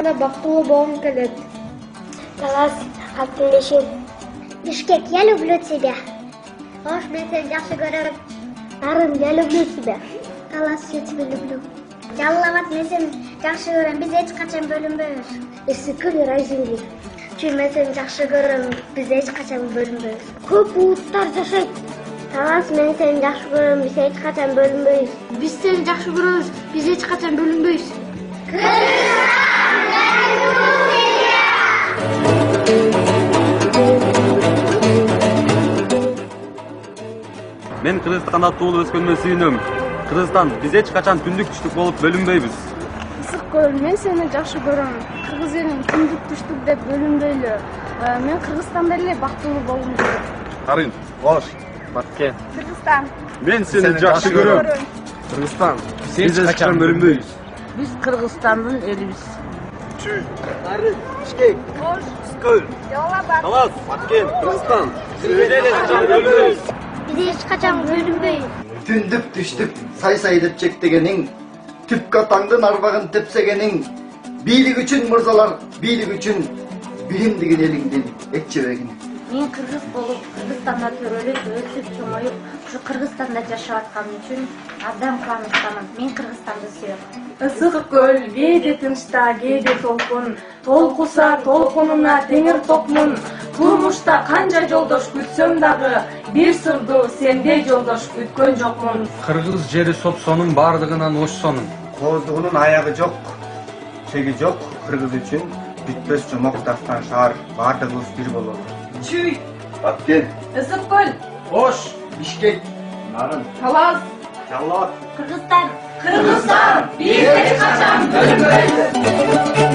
Кыргызстанда бактылуу болгум келет. Талас, Алтынбешим. Бишкек, я люблю тебя. Ош, мен сени жакшы көрөм. Нарын, я люблю тебя. Талас, я тебя люблю. Жалал-Абад, мен сени жакшы көрөм. Биз эч качан бөлүнбөйбүз. Иссыкөл, рай земли. Чүй, мен сени жакшы көрөм. Биз эч качан бөлүнбөйбүз. Көп улуттар жашайт. Талас, мен сени жакшы көрөм. Биз эч качан бөлүнбөйбүз. Биз сени жакшы көрөбүз. Биз эч качан бөлүнбөйбүз. Мен Кыргызстанда туулуп өскөнүмө сүйүнөм. Кыргызстан биз эч качан түндүк түштүк болуп бөлүнбөйбүз. Ысыккөл, мен сени жакшы көрөм. Кыргыз элин түндүк түштүк деп бөлүнбөйлү. Мен Кыргызстанда эле бактылуу болгум келет. Нарын, Ош, Баткен. Кыргызстан. мен сени жакшы көрөм. Кыргызстан биз эч качан бөлүнбөйбүз. Биз Кыргызстандын элибиз. Чүй, Нарын, Бишкек, Ош, Иссыкөл, Жалал-Абад. Талас, Баткен, Кыргызстан. Биз эч качан бөлүнбөйбүз. Биз эч качан бөлүнбөйбүз. Түндүк түштүк сай деп чектегениң, түпкө таңдын арбагын тепсегениң, бийлик үчүн мырзалар, бийлик үчүн билимдигин элиңдин экчебегин. Мен кыргыз болуп, Кыргызстанда төрөлүп, өсүп, чоңоюп, ушу Кыргызстанда жашап атканым үчүн абдан кубанычтамын. Мен Кыргызстанды сүйөм. Ысыккөл, кээде тынчта, кээде толкун, толкуса толкунуна теңир токмун. Турмушта канча жолдош күтсөм дагы, бир сырду сендей жолдош күткөн жокмун. Кыргыз жери сопсонун бардыгынан ошсонун. Кооздугунун аягы жок, чеги жок. Кыргыз үчүн бүтпөс жомок дастан шаар, бардыгыбыз бир бололу. Чүй, Баткен, Ысыккөл, Ош, Бишкек, Нарын, Талас. Жалал-Абад. Кыргызстан. Кыргызстан, биз эч качан бөлүнбөйбүз.